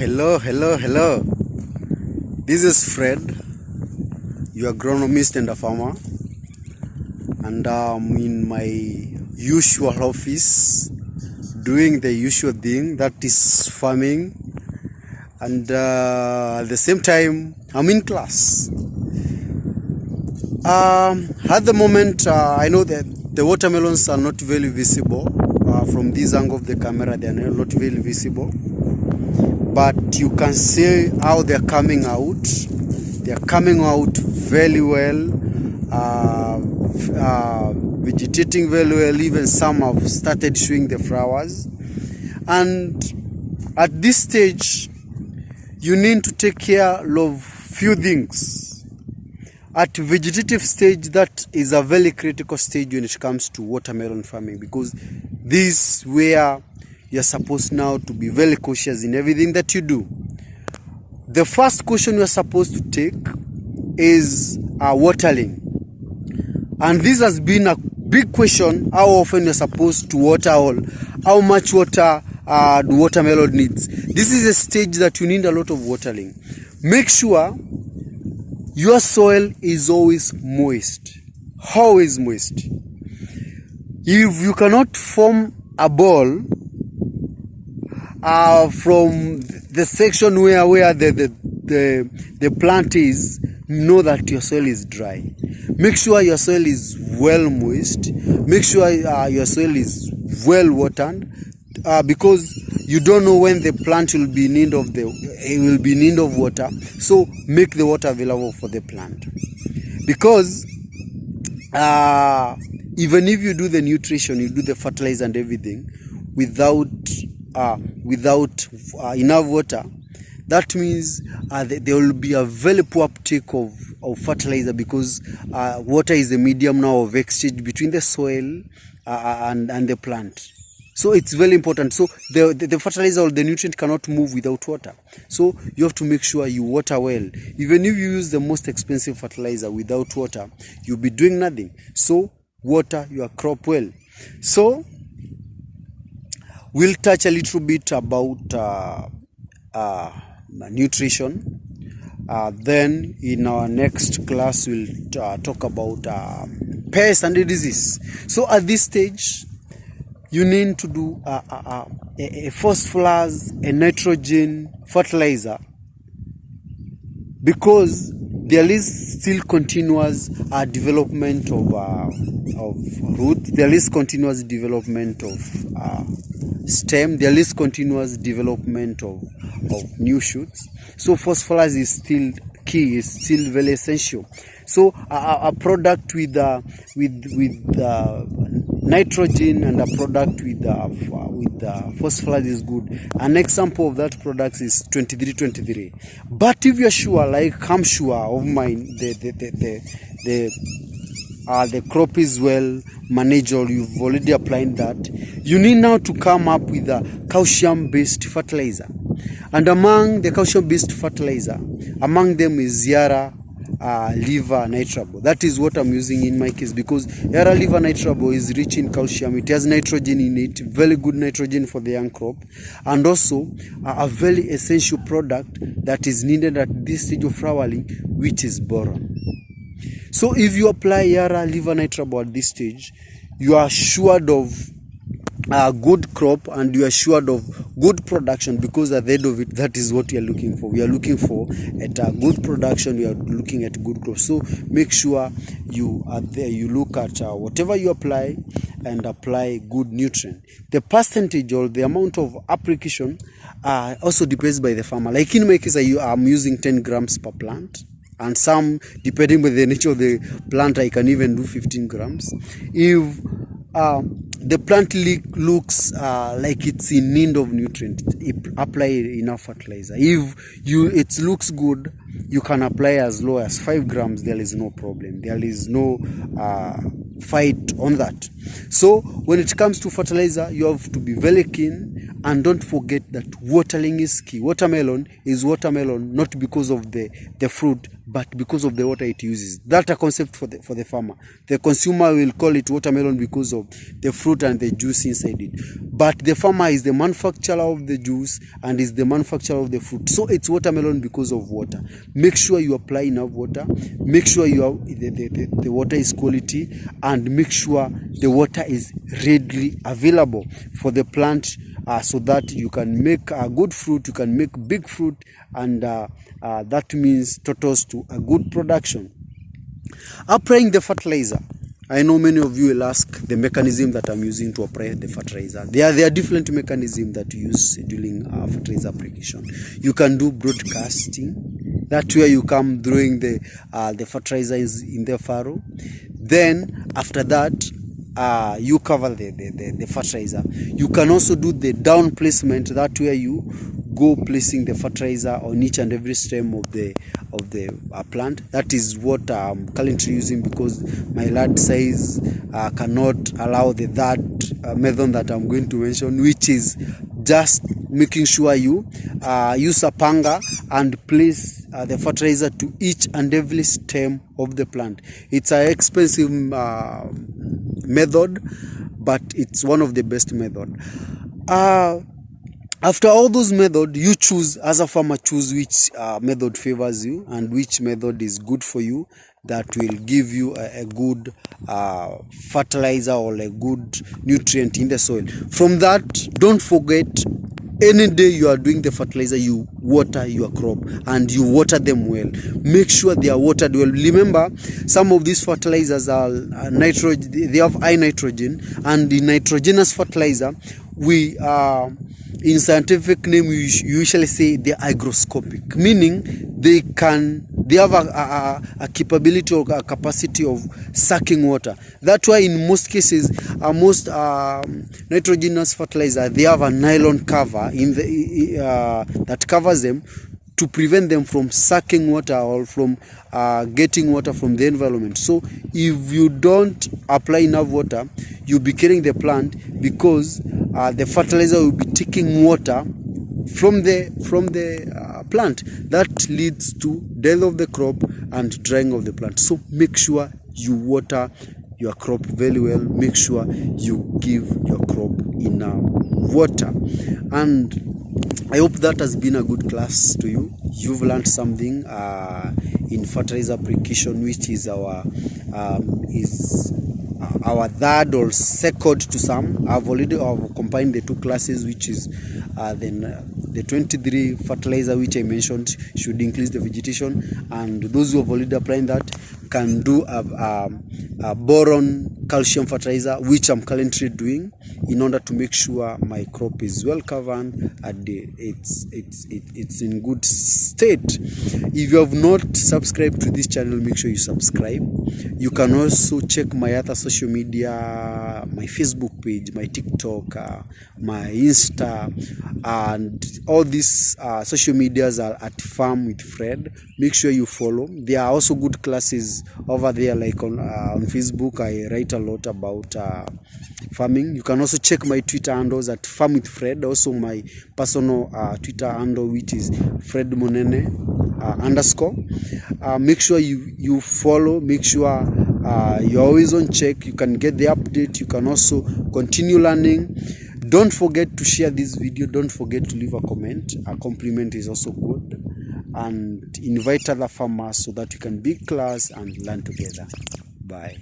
Hello. This is Fred, your agronomist and a farmer, and I'm in my usual office doing the usual thing, that is farming, and at the same time I'm in class. At the moment, I know that the watermelons are not very visible. From this angle of the camera, they are not very visible, but you can see how they are coming out. They are coming out very well, vegetating very well. Even some have started showing the flowers. And at this stage, you need to take care of few things. At vegetative stage, that is a very critical stage when it comes to watermelon farming, because this is where you're supposed now to be very cautious in everything that you do. The first question you're supposed to take is watering. And this has been a big question: how often you're supposed to water, all how much water the watermelon needs. This is a stage that you need a lot of watering. Make sure your soil is always moist. If you cannot form a ball from the section where the plant is, know that your soil is dry. Make sure your soil is well moist. Make sure your soil is well watered, because you don't know when the plant will be in need of water. So make the water available for the plant, because even if you do the nutrition, you do the fertilizer and everything without enough water, that means there will be a very poor uptake of fertilizer, because water is a medium now of exchange between the soil and the plant. So it's very important. So the fertilizer or the nutrient cannot move without water. So you have to make sure you water well. Even if you use the most expensive fertilizer without water, you'll be doing nothing. So water your crop well. So we'll touch a little bit about nutrition. Then in our next class, we'll talk about pests and disease. So at this stage, you need to do a phosphorus, a nitrogen fertilizer, because there is still continuous development of root. There is continuous development of stem. There is continuous development of new shoots. So phosphorus is still key, is still very essential. So a product with nitrogen and a product with phosphorus is good. An example of that product is 2323. But if you're sure, like I'm sure of mine, the crop is well managed, or you've already applied that, you need now to come up with a calcium-based fertilizer. And among the calcium-based fertilizer, among them is Yara liver nitrable. That is what I'm using in my case, because Yara liver nitrable is rich in calcium. It has nitrogen in it, very good nitrogen for the young crop, and also a very essential product that is needed at this stage of flowering, which is boron. So if you apply Yara liver nitrable at this stage, you are assured of a good crop, and you are assured of good production, because at the end of it, that is what we are looking for. We are looking for at a good production. We are looking at good growth. So make sure you are there. You look at whatever you apply, and apply good nutrient. The percentage or the amount of application also depends by the farmer. Like in my case, I'm using 10 grams per plant. And some, depending on the nature of the plant, I can even do 15 grams. If the plant looks like it's in need of nutrient, apply enough fertilizer. If it looks good, you can apply as low as 5 grams. There is no problem. There is no fight on that. So when it comes to fertilizer, you have to be very keen, and don't forget that watering is key. Watermelon is watermelon not because of the fruit, but because of the water it uses. That's a concept for the farmer. The consumer will call it watermelon because of the fruit and the juice inside it, but the farmer is the manufacturer of the juice and is the manufacturer of the fruit. So it's watermelon because of water. Make sure you apply enough water, make sure you have the water is quality, and make sure the water is readily available for the plant, so that you can make a good fruit, you can make big fruit, and that means totals to a good production. Applying the fertilizer. I know many of you will ask the mechanism that I'm using to apply the fertilizer. There are different mechanisms that you use during fertilizer application. You can do broadcasting. That's where you come throwing the fertilizer in the furrow. Then after that, you cover the fertilizer. You can also do the down placement. That where you go placing the fertilizer on each and every stem of the plant. That is what I'm currently using, because my large size cannot allow the third method that I'm going to mention, which is just making sure you use a panga and place the fertilizer to each and every stem of the plant. It's an expensive method, but it's one of the best method. After all those methods, you choose, as a farmer, choose which method favors you and which method is good for you, that will give you a good fertilizer or a good nutrient in the soil. From that, don't forget, any day you are doing the fertilizer, you water your crop, and you water them well. Make sure they are watered well. Remember, some of these fertilizers are nitrogen, they have high nitrogen, and the nitrogenous fertilizer, we in scientific name we usually say they're hygroscopic, meaning they have a capability or a capacity of sucking water. That's why in most cases, most nitrogenous fertilizer, they have a nylon cover in that covers them to prevent them from sucking water or from getting water from the environment. So if you don't apply enough water, you'll be killing the plant, because the fertilizer will be taking water from the plant. That leads to death of the crop and drying of the plant. So make sure you water your crop very well. Make sure you give your crop enough water. And I hope that has been a good class to you. You've learned something in fertilizer application, which is our third or second to some. I've combined the two classes, which is the 23 fertilizer, which I mentioned should increase the vegetation, and those who have already applied that can do a boron calcium fertilizer, which I'm currently doing, in order to make sure my crop is well covered and it's in good state. If you have not subscribed to this channel, make sure you subscribe. You can also check my other social media, my Facebook page, my TikTok, my Insta, and all these social medias are at Farm with Fred. Make sure you follow. There are also good classes over there, like on Facebook. I write a lot about farming. You can also check my Twitter handles at Farm with Fred. Also my personal Twitter handle, which is Fred Monene _. Make sure you follow. Make sure you're always on check. You can get the update. You can also continue learning. Don't forget to share this video. Don't forget to leave a comment. A compliment is also good. And invite other farmers so that you can be class and learn together. Bye.